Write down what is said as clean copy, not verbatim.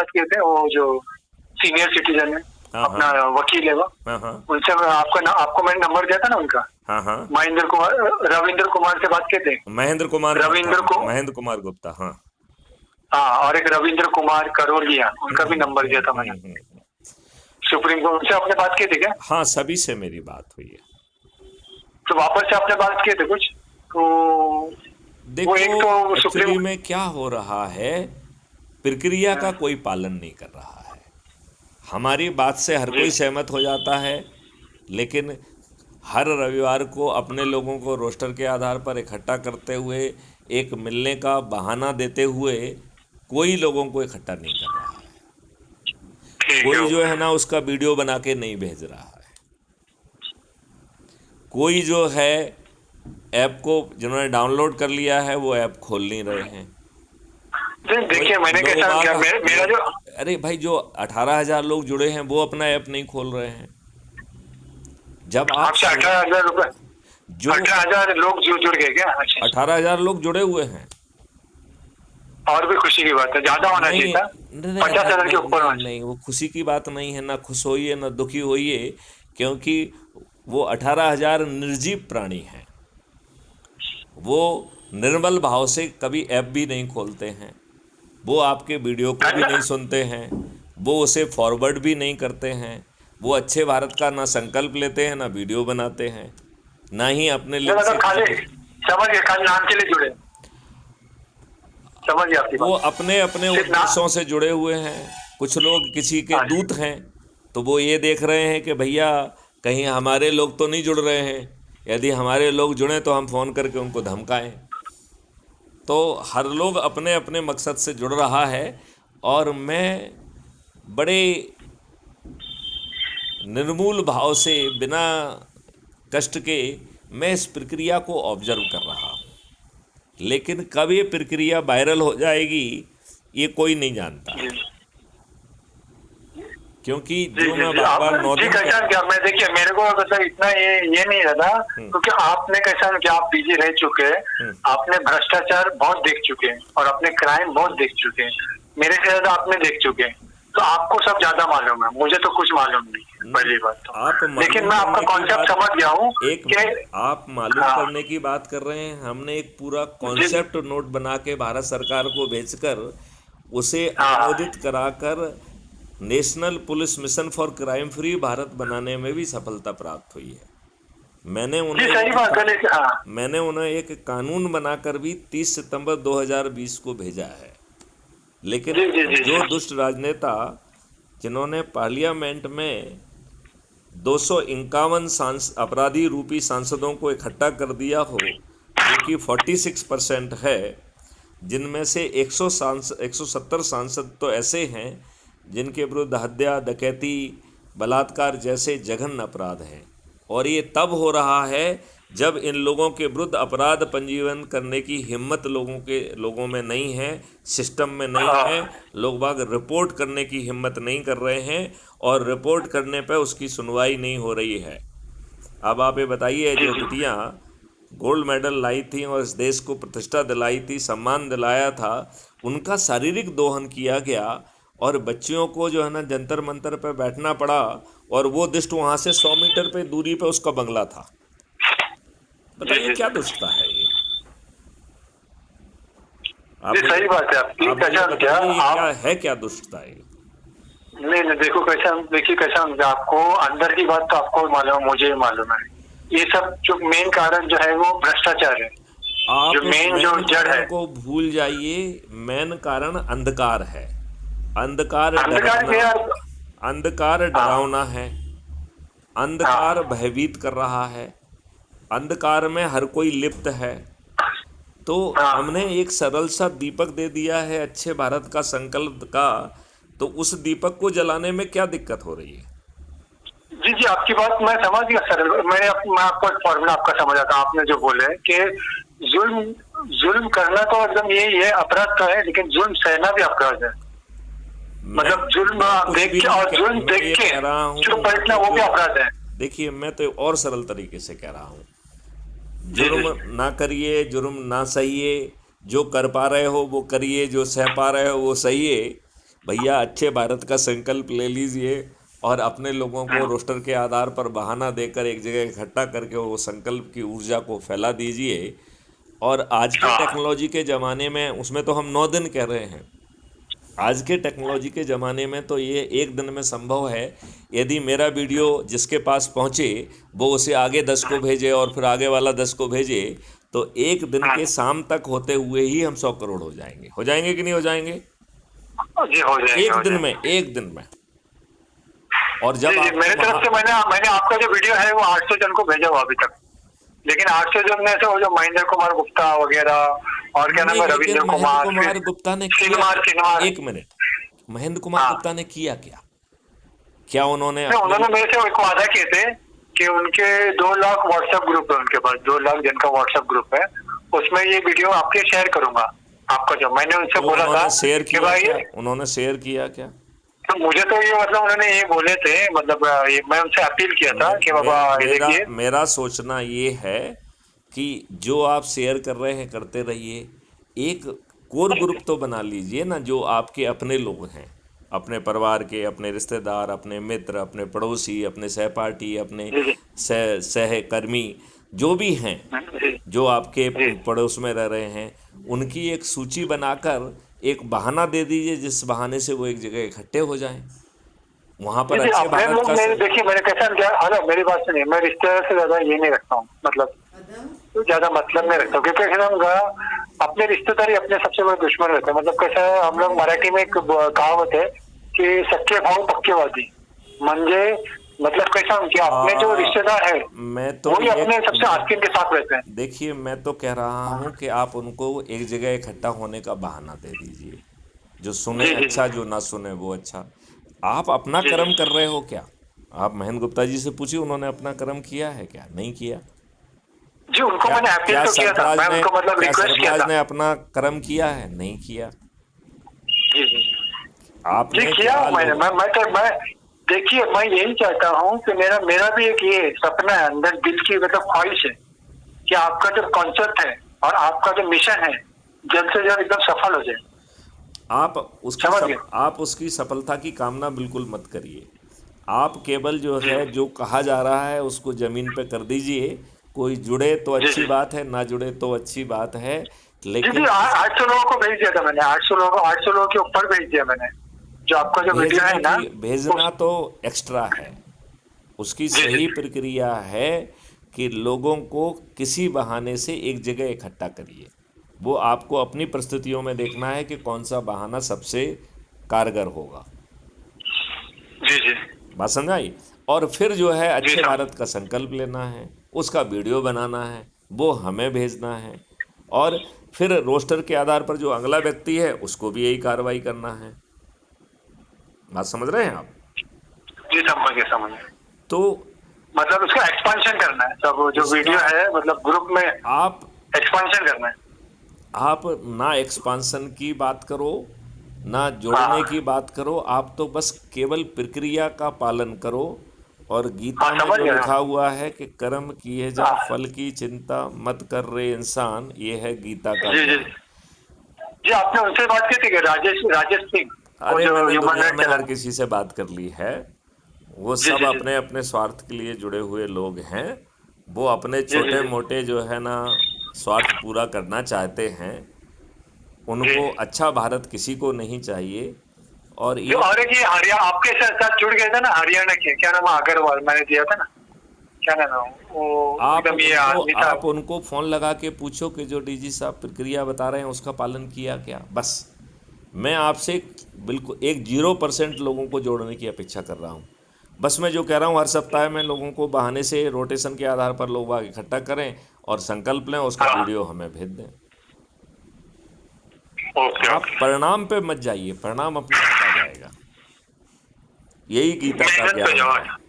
किए थे, वो जो सीनियर सिटीजन है, हाँ अपना वकील है वो, हाँ हाँ उनसे आपको मैंने नंबर दिया था ना उनका, हाँ हाँ रविंद्र कुमार से बात किए थे। महेंद्र कुमार रविंद्र गुप्ता, को महेंद्र कुमार गुप्ता, हाँ। हाँ, और एक रविंद्र कुमार करोलिया, उनका भी नंबर दिया था मैंने। हम्म। सुप्रीम कोर्ट से आपने बात की थी क्या? हाँ, सभी से मेरी बात हुई है। तो वापस से आपने बात किए थे कुछ? तो वो देखो, एक तो सुप्रीम, एक्चुअली में क्या हो रहा है, प्रक्रिया का कोई पालन नहीं कर रहा है। हमारी बात से हर जी कोई सहमत हो जाता है, लेकिन हर रविवार को अपने लोगों को रोस्टर के आधार पर इकट्ठा करते हुए, एक मिलने का बहाना देते हुए, कोई लोगों को इकट्ठा नहीं कर रहा है। ठीक है। कोई जो है ना उसका वीडियो बना के नहीं भेज रहा है। कोई जो है ऐप को जिन्होंने डाउनलोड कर लिया है वो ऐप खोल नहीं रहे हैं। देखिए मैंने कैसा किया, मेरा जो, अरे भाई, जो 18,000 लोग जुड़े हैं वो अपना ऐप नहीं खोल रहे हैं। जब आप आपसे 18,000 रुपए, जो 18,000 लोग जो जुड़ गए क्या? अच्छा, 18,000 लोग जुड़े हुए हैं। और भी खुशी की बात है, ज्यादा होना चाहिए नहीं था, नहीं 50,000 के नहीं ऊपर नहीं, होना चाहिए। नहीं, वो खुशी की बात नहीं है। ना खुश होइए ना दुखी होइए, क्योंकि वो 18,000 निर्जीव प्राणी हैं। वो निर्मल भाव से कभी ऐप भी नहीं खोलते हैं, वो आपके वीडियो को भी नहीं सुनते हैं, वो उसे फॉरवर्ड भी नहीं करते हैं। वो अच्छे भारत का ना संकल्प लेते हैं, ना वीडियो बनाते हैं, ना ही अपने लिप्स से मतलब कुछ खाली, भी। समझ गए, खाली नाम के लिए जुड़े, समझ गए आपकी वो बात। अपने अपने सिर्फ ना, उद्देश्यों से जुड़े हुए हैं। कुछ लोग किसी के हाँ जी। दूत हैं, तो वो ये देख रहे हैं कि भैया कहीं हमारे लोग तो नहीं जुड़ रहे हैं। यदि हमारे लोग जुड़ें तो हम फ़ोन करके उनको धमकाएं। तो हर लोग अपने अपने मकसद से जुड़ रहा है, और मैं बड़े निर्मूल भाव से, बिना कष्ट के, मैं इस प्रक्रिया को ऑब्जर्व कर रहा हूँ। लेकिन कब ये प्रक्रिया वायरल हो जाएगी ये कोई नहीं जानता जी है, क्योंकि जी जो जी मैं जी, बार आप बार 9 जी दिन कैसा का। क्या, मैं देखिए मेरे को मतलब इतना ये नहीं रहता, क्योंकि आपने कैसा क्या, आप बिजी रह चुके हैं, आपने भ्रष्टाचार बहुत देख चुके हैं और अपने क्राइम बहुत देख चुके हैं, मेरे से ज्यादा आपने देख चुके हैं, तो आपको सब ज्यादा मालूम है, मुझे तो कुछ मालूम नहीं है, पहली बात तो। आप लेकिन मालूम मैं आपका करने की कॉन्सेप्ट बात, समझ गया हूँ एक कि, मिनट, आप मालूम हाँ करने की बात कर रहे हैं। हमने एक पूरा जी, कॉन्सेप्ट नोट बना के भारत सरकार को भेजकर, उसे हाँ अनुमोदित कराकर, national police mission for crime free Bharat बनाने में भी सफलता प्राप्त हुई है। मैंने जी उन्हें सही बात है, लेकिन हाँ मैंने उन्हें एक कानून बनाकर भी 30 सितंबर 2020 को भेजा है। लेकिन जी जी जी जो जी दुष्ट राजनेता, जिन्होंने पार्लियामेंट में 251 अपराधी रूपी सांसदों को इकट्ठा कर दिया हो, जो कि 46% है, जिनमें से 170 सांसद तो ऐसे हैं जिनके विरुद्ध हत्या, डकैती, बलात्कार जैसे जघन्य अपराध हैं। और ये तब हो रहा है जब इन लोगों के विरुद्ध अपराध पंजीयन करने की हिम्मत लोगों में नहीं है, सिस्टम में नहीं हाँ है। लोग बाग रिपोर्ट करने की हिम्मत नहीं कर रहे हैं, और रिपोर्ट करने पर उसकी सुनवाई नहीं हो रही है। अब आप ये बताइए, जी जो जी बिटियाँ गोल्ड मेडल लाई थी और इस देश को प्रतिष्ठा दिलाई थी, सम्मान दिलाया था, उनका शारीरिक दोहन किया गया, और बच्चियों को जो है ना जंतर मंतर पे बैठना पड़ा, और वो दुष्ट वहाँ से 100 मीटर पे दूरी पे उसका बंगला था। जी बताइए जी क्या दुष्टता है ये? जी, आप मुझे सही बात है आपकी। आप मुझे कैसा क्या बताइए ये क्या आप, है, क्या दुष्टता है ये? नहीं नहीं देखो कैसा, देखिए कैसा, आपको अंदर की बात तो आपको मालूम है, मुझे मालूम है, ये सब जो मेन कारण जो है वो भ्रष्टाचार है, आप जो उस मेन जो मेन जड़ है। कारण को भूल जाइए। मेन कारण अंधकार है। अंधकार अंधकार डरावना, के यार, अंधकार हाँ डरावना है। अंधकार हाँ भयभीत कर रहा है। अंधकार में हर कोई लिप्त है। तो हाँ हमने एक सरल सा दीपक दे दिया है अच्छे भारत का संकल्प का, तो उस दीपक को जलाने में क्या दिक्कत हो रही है? जी जी, आपकी बात मैं समझ गया सर, मैं आपको एक फॉर्मूला आपका समझ आता, आपने जो बोले कि जुल्म जुल्म करना तो एकदम यही है, अपराध तो है, लेकिन जुल्म सहना भी अपराध है। मैं मतलब जुल्म मैं कुछ देख भी के नहीं और जुल्म मैं देख ये के कह रहा हूँ, चुप मैं बैठना तो वो भी जो, अपराध है। देखिए, मैं तो और सरल तरीके से कह रहा हूँ। जी जी जुर्म ना करिए, जुर्म ना सहिए, जो कर पा रहे हो वो करिए, जो सह पा रहे हो वो सहिए। भैया अच्छे भारत का संकल्प ले लीजिए और अपने लोगों को रोस्टर के आधार पर बहाना देकर एक जगह इकट्ठा करके वो संकल्प की ऊर्जा को फैला दीजिए। और आज के हाँ टेक्नोलॉजी के ज़माने में, उसमें तो हम 9 दिन कह रहे हैं, आज के टेक्नोलॉजी के ज़माने में तो ये एक दिन में संभव है। यदि मेरा वीडियो जिसके पास पहुँचे वो उसे आगे 10 को भेजे और फिर आगे वाला 10 को भेजे, तो एक दिन हाँ के शाम तक होते हुए ही हम 100 करोड़ हो जाएंगे कि नहीं हो जाएंगे? जी, हो जाएंगे, एक हो दिन जाएंगे। में, एक दिन में। और जी जब जी, आपको मेरे तरफ से मैंने आपका जो वीडियो है वो 800 जन को भेजा हुआ अभी तक। लेकिन 800 जन में से वो जो महेंद्र कुमार गुप्ता वगैरह और क्या नाम नहीं, है, लेकिन रविंद्र महेंद्र कुमार, कुमार गुप्ता ने किया, सिनवार। एक मिनट, महेंद्र कुमार हाँ, गुप्ता ने किया क्या? क्या उन्होंने नहीं, अपने, उन्होंने मेरे से एक वादा किए थे कि उनके 2 लाख व्हाट्सएप ग्रुप है, उनके पास 2 लाख जन का व्हाट्सएप ग्रुप है, उसमें ये वीडियो आपके शेयर करूंगा आपका। जो मैंने उनसे तो बोला था उन्होंने शेयर कि किया भाई, क्या? उन्होंने शेयर किया क्या? तो मुझे तो ये मतलब उन्होंने ये बोले थे, मतलब मैं उनसे अपील किया था कि बाबा ये मेरा देखिए। मेरा सोचना ये है कि जो आप शेयर कर रहे हैं करते रहिए, एक कोर ग्रुप तो बना लीजिए ना, जो आपके अपने लोग हैं, अपने परिवार के, अपने रिश्तेदार, अपने मित्र, अपने पड़ोसी, अपने सहपाठी, अपने जी जी सहकर्मी, जो भी हैं, जी जो आपके जी पड़ोस में रह रहे हैं, उनकी एक सूची बनाकर एक बहाना दे दीजिए जिस बहाने से वो एक जगह इकट्ठे हो जाएं। वहाँ पर जी, अच्छे अपने भारत लोग का मेरे, देखिए मैंने कैसा क्या, हेलो मेरी बात सुनिए, मैं रिश्तेदार से ज्यादा ये नहीं रखता हूँ, मतलब ज्यादा मतलब नहीं रखता हूँ, क्योंकि फिर हम अपने रिश्तेदार ही अपने सबसे बड़े दुश्मन रहते हैं। मतलब कैसा है, हम लोग मराठी में एक कहावत है कि सच्चे भाव पक्केवादी, म्हणजे मतलब कैसा कि अपने जो रिश्तेदार है मैं तो वही ये, अपने सबसे आस्तीन के साथ रहते हैं। देखिए मैं तो कह रहा हूँ कि आप उनको एक जगह इकट्ठा होने का बहाना दे दीजिए। जो सुने जी जी जी अच्छा, जो ना सुने वो अच्छा। आप अपना जी कर्म जी कर रहे हो क्या? आप महेंद्र गुप्ता जी से पूछिए, उन्होंने अपना कर्म किया है क्या? नहीं किया। जी, उनको क्या मैंने अपील क्या तो किया था, सरफराज मैं ने उनको मतलब क्या रिक्वेस्ट किया सरफराज था। ने अपना कर्म किया है? नहीं किया। जी जी जी, आपने किया क्या मैंने, लोग, मैं देखिए मैं यही चाहता हूँ कि मेरा मेरा भी एक ये सपना है, अंदर दिल की मतलब ख्वाहिश है कि आपका जो कॉन्सेप्ट है और आपका जो मिशन है जल्द से जल्द एकदम सफल हो जाए। समझ गए? आप उसकी सफलता की कामना बिल्कुल मत करिए। आप केवल जो जी है, जो कहा जा रहा है उसको ज़मीन पे कर दीजिए। कोई जुड़े तो जी अच्छी जी बात है, ना जुड़े तो अच्छी बात है, जी जी, लेकिन 800 लोगों को भेज दिया था मैंने, 800 लोगों को, 800 लोगों के ऊपर भेज दिया मैंने, जो आपका जो वीडियो है ना भेजना उस। तो एक्स्ट्रा है। उसकी जी जी सही प्रक्रिया है कि लोगों को किसी बहाने से एक जगह इकट्ठा करिए। वो आपको अपनी परिस्थितियों में देखना है कि कौन सा बहाना सबसे कारगर होगा। जी जी बात समझाई? और फिर जो है जी अच्छे समझ। भारत का संकल्प लेना है, उसका वीडियो बनाना है, वो हमें भेजना है, और फिर रोस्टर के आधार पर जो अगला व्यक्ति है उसको भी यही कार्रवाई करना है। बात समझ रहे हैं आप? जी समझ गए, समझ गए। तो मतलब उसका एक्सपांशन करना है, सब जो उसका वीडियो है मतलब ग्रुप में आप एक्सपांशन करना है। आप ना एक्सपांशन की बात करो, ना जोड़ने हाँ की बात करो, आप तो बस केवल प्रक्रिया का पालन करो। और हाँ, गीता में समझ जो गया। लिखा हुआ है कि कर्म किए जा, हाँ फल की चिंता मत कर रे इंसान, ये है गीता का जी जी ज्ञान। जी, आपने उनसे बात की थी कि राजेश राजेश सिंह, वो अरे जो मैंने ह्यूमन दुनिया राइट में हर चैनल। किसी से बात कर ली है। वो जी सब जी जी अपने अपने स्वार्थ के लिए जुड़े हुए लोग हैं। वो अपने जी जी छोटे मोटे जो है ना स्वार्थ पूरा करना चाहते हैं। जी उनको अच्छा भारत किसी को नहीं चाहिए। और जो, ये और एक ये हरियाणा आपके साथ जुड़ गए थे ना, हरियाणा के क्या नाम है, अग्रवाल, मैंने दिया था ना, क्या नाम है वो, एकदम ये आदमी था। आप उनको फ़ोन लगा के पूछो कि जो डीजी साहब प्रक्रिया बता रहे हैं उसका पालन किया क्या, बस। मैं आपसे बिल्कुल एक 0% लोगों को जोड़ने की अपेक्षा कर रहा हूँ। बस मैं जो कह रहा हूँ, हर सप्ताह में लोगों को बहाने से रोटेशन के आधार पर लोग बाग इकट्ठा करें और संकल्प लें, उसका हाँ, वीडियो हमें भेज दें। ओके आप ओके। परिणाम पे मत जाइए, परिणाम अपने आप आ जाएगा। यही गीता का मेहनत पे ज्ञान जाओ। है।